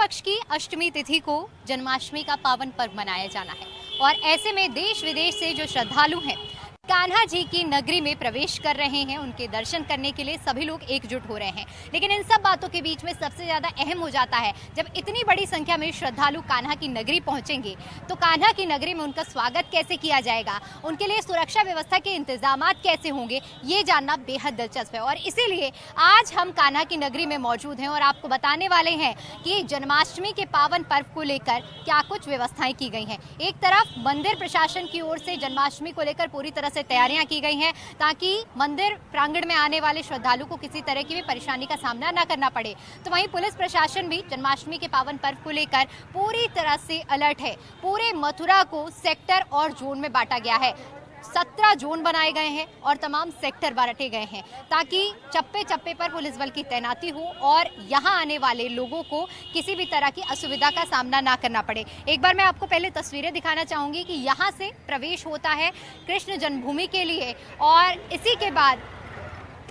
पक्ष की अष्टमी तिथि को जन्माष्टमी का पावन पर्व मनाया जाना है और ऐसे में देश विदेश से जो श्रद्धालु हैं कान्हा जी की नगरी में प्रवेश कर रहे हैं, उनके दर्शन करने के लिए सभी लोग एकजुट हो रहे हैं। लेकिन इन सब बातों के बीच में सबसे ज़्यादा अहम हो जाता है जब इतनी बड़ी संख्या में श्रद्धालु कान्हा की नगरी पहुंचेंगे तो कान्हा की नगरी में उनका स्वागत कैसे किया जाएगा, उनके लिए सुरक्षा व्यवस्था के इंतजाम कैसे होंगे, ये जानना बेहद दिलचस्प है। और इसीलिए आज हम कान्हा की नगरी में मौजूद हैं और आपको बताने वाले हैं कि जन्माष्टमी के पावन पर्व को लेकर क्या कुछ व्यवस्थाएं की गई हैं। एक तरफ मंदिर प्रशासन की ओर से जन्माष्टमी को लेकर पूरी तरह से तैयारियां की गई हैं ताकि मंदिर प्रांगण में आने वाले श्रद्धालु को किसी तरह की भी परेशानी का सामना न करना पड़े, तो वहीं पुलिस प्रशासन भी जन्माष्टमी के पावन पर्व को लेकर पूरी तरह से अलर्ट है। पूरे मथुरा को सेक्टर और जोन में बांटा गया है। 17 जोन बनाए गए हैं और तमाम सेक्टर बांटे गए हैं ताकि चप्पे चप्पे पर पुलिस बल की तैनाती हो और यहां आने वाले लोगों को किसी भी तरह की असुविधा का सामना ना करना पड़े। एक बार मैं आपको पहले तस्वीरें दिखाना चाहूंगी कि यहां से प्रवेश होता है कृष्ण जन्मभूमि के लिए और इसी के बाद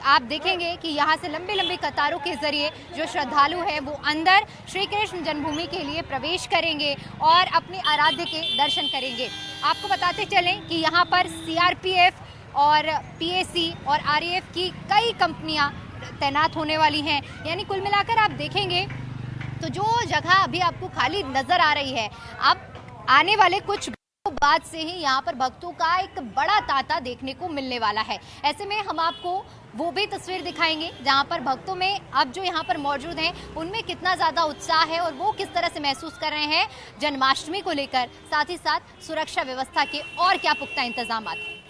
आप देखेंगे कि यहाँ से लंबी लंबी कतारों के जरिए जो श्रद्धालु हैं वो अंदर श्री कृष्ण जन्मभूमि के लिए प्रवेश करेंगे और अपने आराध्य के दर्शन करेंगे। आपको बताते चलें कि यहाँ पर सीआरपीएफ और पीएसी और आरएएफ की कई कंपनियाँ तैनात होने वाली हैं। यानी कुल मिलाकर आप देखेंगे तो जो जगह अभी आपको खाली नजर आ रही है, अब आने वाले कुछ बाद से ही यहाँ पर भक्तों का एक बड़ा तांता देखने को मिलने वाला है। ऐसे में हम आपको वो भी तस्वीर दिखाएंगे जहाँ पर भक्तों में अब जो यहाँ पर मौजूद हैं उनमें कितना ज़्यादा उत्साह है और वो किस तरह से महसूस कर रहे हैं जन्माष्टमी को लेकर, साथ ही साथ सुरक्षा व्यवस्था के और क्या पुख्ता इंतजाम हैं।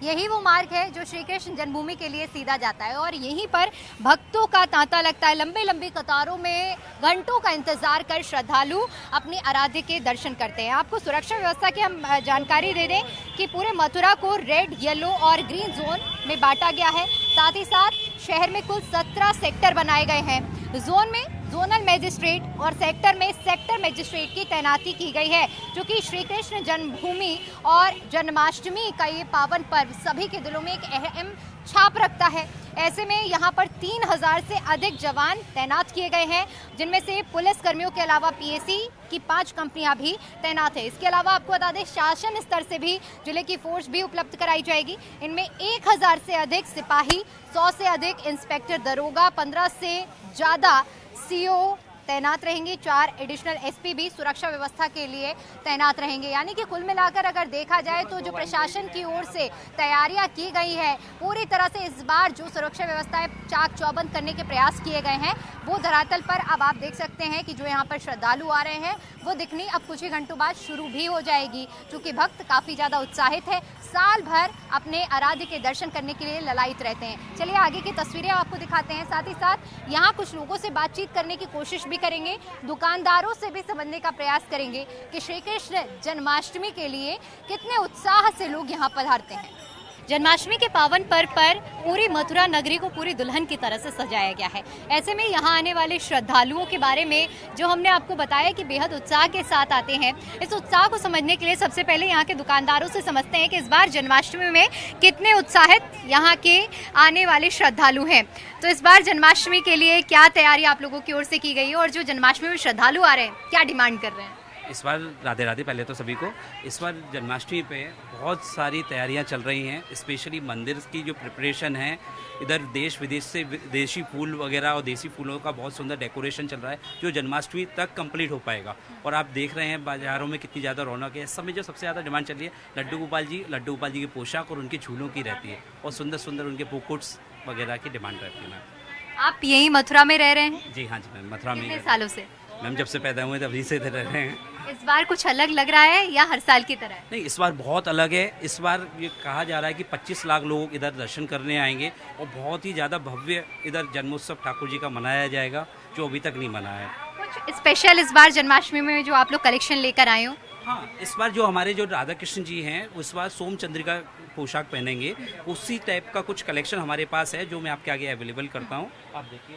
यही वो मार्ग है जो श्री कृष्ण जन्मभूमि के लिए सीधा जाता है और यहीं पर भक्तों का तांता लगता है। लंबी लंबी कतारों में घंटों का इंतजार कर श्रद्धालु अपने आराध्य के दर्शन करते हैं। आपको सुरक्षा व्यवस्था की हम जानकारी दे दें कि पूरे मथुरा को रेड, येलो और ग्रीन जोन में बांटा गया है। साथ ही साथ शहर में कुल 17 सेक्टर बनाए गए हैं। जोन में जोनल मैजिस्ट्रेट और सेक्टर में सेक्टर मैजिस्ट्रेट की तैनाती की गई है, जो कि श्री कृष्ण जन्मभूमि और जन्माष्टमी का ये पावन पर्व सभी के दिलों में एक अहम छाप रखता है। ऐसे में यहाँ पर 3000 से अधिक जवान तैनात किए गए हैं, जिनमें से पुलिस कर्मियों के अलावा पीएसी की 5 कंपनियां भी तैनात है। इसके अलावा आपको बता दें शासन स्तर से भी जिले की फोर्स भी उपलब्ध कराई जाएगी। इनमें 1000 से अधिक सिपाही, 100 से अधिक इंस्पेक्टर दरोगा, 15 से ज़्यादा सीओ तैनात रहेंगे। 4 एडिशनल एसपी भी सुरक्षा व्यवस्था के लिए तैनात रहेंगे। यानी कि कुल मिलाकर अगर देखा जाए तो जो प्रशासन की ओर से तैयारियां की गई है पूरी तरह से इस बार जो सुरक्षा व्यवस्थाएं चाक चौबंद करने के प्रयास किए गए हैं वो धरातल पर अब आप देख सकते हैं कि जो यहाँ पर श्रद्धालु आ रहे हैं वो दिखनी अब कुछ ही घंटों बाद शुरू भी हो जाएगी, क्योंकि भक्त काफ़ी ज़्यादा उत्साहित है, साल भर अपने आराध्य के दर्शन करने के लिए ललायित रहते हैं। चलिए आगे की तस्वीरें आपको दिखाते हैं। साथ ही साथ यहाँ कुछ लोगों से बातचीत करने की कोशिश भी करेंगे, दुकानदारों से भी समझने का प्रयास करेंगे कि श्री कृष्ण जन्माष्टमी के लिए कितने उत्साह से लोग यहाँ पधारते हैं। जन्माष्टमी के पावन पर्व पर पूरी मथुरा नगरी को पूरी दुल्हन की तरह से सजाया गया है। ऐसे में यहाँ आने वाले श्रद्धालुओं के बारे में जो हमने आपको बताया कि बेहद उत्साह के साथ आते हैं, इस उत्साह को समझने के लिए सबसे पहले यहाँ के दुकानदारों से समझते हैं कि इस बार जन्माष्टमी में कितने उत्साहित यहाँ के आने वाले श्रद्धालु हैं। तो इस बार जन्माष्टमी के लिए क्या तैयारी आप लोगों की ओर से की गई है और जो जन्माष्टमी में श्रद्धालु आ रहे हैं क्या डिमांड कर रहे हैं? इस बार राधे राधे पहले तो सभी को। इस बार जन्माष्टमी पे बहुत सारी तैयारियां चल रही हैं, स्पेशली मंदिर की जो प्रिपरेशन है, इधर देश विदेश से देसी फूल वगैरह और देसी फूलों का बहुत सुंदर डेकोरेशन चल रहा है जो जन्माष्टमी तक कंप्लीट हो पाएगा। और आप देख रहे हैं बाजारों में कितनी ज़्यादा रौनक है। इस समय जो सबसे ज़्यादा डिमांड चल रही है लड्डू गोपाल जी की पोशाक और उनके झूलों की रहती है और सुंदर सुंदर उनके पोकुट्स वगैरह की डिमांड रहती है। मैम आप यही मथुरा में रह रहे हैं? जी हाँ जी मैम, मथुरा में। कितने सालों से? मैम जब से पैदा हुए तभी से रह रहे हैं। इस बार कुछ अलग लग रहा है या हर साल की तरह? नहीं, इस बार बहुत अलग है। इस बार ये कहा जा रहा है कि 25 लाख लोग इधर दर्शन करने आएंगे और बहुत ही ज़्यादा भव्य इधर जन्मोत्सव ठाकुर जी का मनाया जाएगा जो अभी तक नहीं मना है। कुछ स्पेशल इस बार जन्माष्टमी में जो आप लोग कलेक्शन लेकर आए हो? हाँ, इस बार जो हमारे जो राधा कृष्ण जी हैं उस बार सोमचंद्रिका पोशाक पहनेंगे, उसी टाइप का कुछ कलेक्शन हमारे पास है जो मैं आपके आगे अवेलेबल करता हूँ। आप देखिए,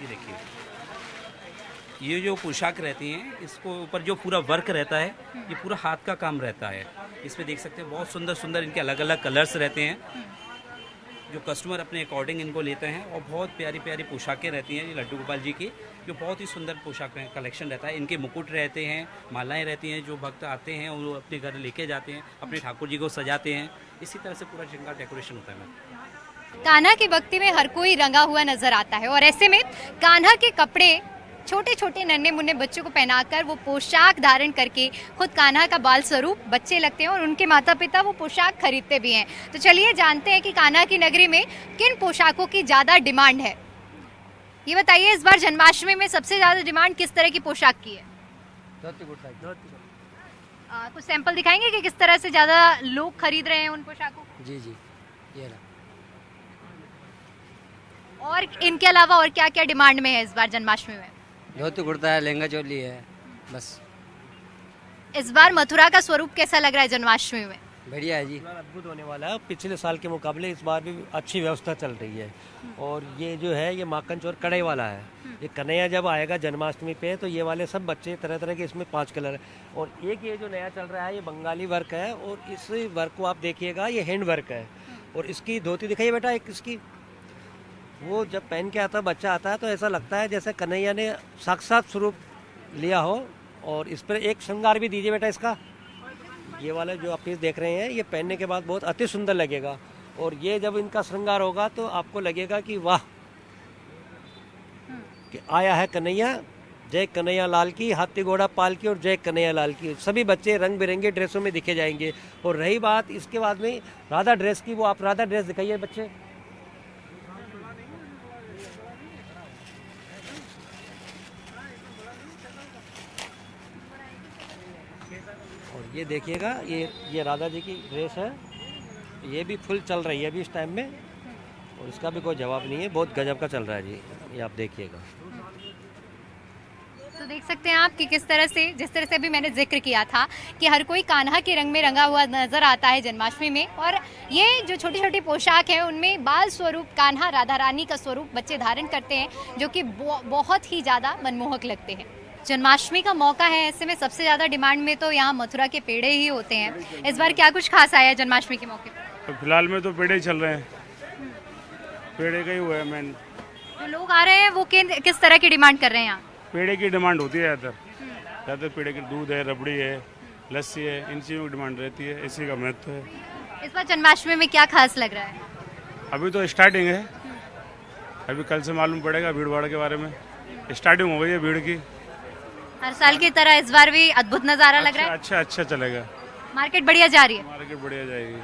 ये देखिए, ये जो पोशाक रहती हैं इसको ऊपर जो पूरा वर्क रहता है ये पूरा हाथ का काम रहता है। इसमें देख सकते हैं बहुत सुंदर सुंदर इनके अलग अलग कलर्स रहते हैं जो कस्टमर अपने अकॉर्डिंग इनको लेते हैं, और बहुत प्यारी प्यारी पोशाकें रहती हैं ये लड्डू गोपाल जी की, जो बहुत ही सुंदर पोशाक कलेक्शन रहता है। इनके मुकुट रहते हैं, मालाएं रहती हैं, जो भक्त आते हैं वो अपने घर लेके जाते हैं, अपने ठाकुर जी को सजाते हैं। इसी तरह से पूरा श्रृंगार डेकोरेशन होता है। कान्हा की भक्ति में हर कोई रंगा हुआ नजर आता है और ऐसे में कान्हा के कपड़े छोटे छोटे नन्हे मुन्ने बच्चों को पहनाकर वो पोशाक धारण करके खुद कान्हा का बाल स्वरूप बच्चे लगते हैं और उनके माता पिता वो पोशाक खरीदते भी हैं। तो चलिए जानते हैं कि कान्हा की नगरी में किन पोशाकों की ज़्यादा डिमांड है। ये बताइए, इस बार जन्माष्टमी में सबसे ज़्यादा डिमांड किस तरह की पोशाक की है? कुछ सैंपल दिखाएंगे कि किस तरह से ज़्यादा लोग खरीद रहे हैं उन पोशाकों को? जी जी, ये रहा। और इनके अलावा और क्या क्या डिमांड में है इस बार जन्माष्टमी में? धोती कुर्ता है, लहंगा चोली है, बस। इस बार मथुरा का स्वरूप कैसा लग रहा है जन्माष्टमी में? बढ़िया है जी। अद्भुत होने वाला है। पिछले साल के मुकाबले इस बार भी अच्छी व्यवस्था चल रही है। और ये जो है ये माखन चोर कढ़ाई वाला है। ये कन्हैया जब आएगा जन्माष्टमी पे तो ये वाले सब बच्चे तरह तरह के इसमें 5 कलर है। और एक ये जो नया चल रहा है ये बंगाली वर्क है और इस वर्क को आप देखिएगा ये हैंड वर्क है। और इसकी धोती दिखाइए बेटा, एक इसकी वो जब पहन के आता बच्चा आता है तो ऐसा लगता है जैसे कन्हैया ने साक्षात स्वरूप लिया हो। और इस पर एक श्रृंगार भी दीजिए बेटा इसका। ये वाला जो आप पीस देख रहे हैं ये पहनने के बाद बहुत अति सुंदर लगेगा। और ये जब इनका श्रृंगार होगा तो आपको लगेगा कि वाह, कि आया है कन्हैया। जय कन्हैया लाल की, हाथी घोड़ा पाल की और जय कन्हैया लाल की। सभी बच्चे रंग बिरंगे ड्रेसों में दिखे जाएंगे। और रही बात इसके बाद में राधा ड्रेस की, वो आप राधा ड्रेस दिखाइए बच्चे। और ये देखिएगा ये राधा जी की ड्रेस है, ये भी फुल चल रही है अभी इस टाइम में। और इसका भी कोई जवाब नहीं है, बहुत गजब का चल रहा है जी, ये आप देखिएगा। तो देख सकते हैं आप कि किस तरह से, जिस तरह से अभी मैंने जिक्र किया था कि हर कोई कान्हा के रंग में रंगा हुआ नजर आता है जन्माष्टमी में। और ये जो छोटी छोटी पोशाक है उनमें बाल स्वरूप कान्हा राधा रानी का स्वरूप बच्चे धारण करते हैं, जो कि बहुत ही ज़्यादा मनमोहक लगते हैं। जन्माष्टमी का मौका है, ऐसे में सबसे ज़्यादा डिमांड में तो यहाँ मथुरा के पेड़े ही होते हैं। इस बार क्या कुछ खास आया है जन्माष्टमी के मौके पर? तो फिलहाल में तो पेड़े ही चल रहे हैं, पेड़े का ही हुआ है मेन। जो लोग आ रहे हैं वो किस तरह की डिमांड कर रहे हैं यहाँ? पेड़े की डिमांड होती है ज़्यादातर पेड़े की दूध है, रबड़ी है, लस्सी है, इन चीज़ों की डिमांड रहती है, इसी का महत्व है। इस बार जन्माष्टमी में क्या खास लग रहा है? अभी तो स्टार्टिंग है, अभी कल से मालूम पड़ेगा भीड़ भाड़ के बारे में। स्टार्टिंग हो गई है भीड़ की। हर साल की तरह इस बार भी अद्भुत नज़ारा लग रहा है। अच्छा चलेगा, मार्केट बढ़िया जा रही है। मार्केट बढ़िया जाएगी।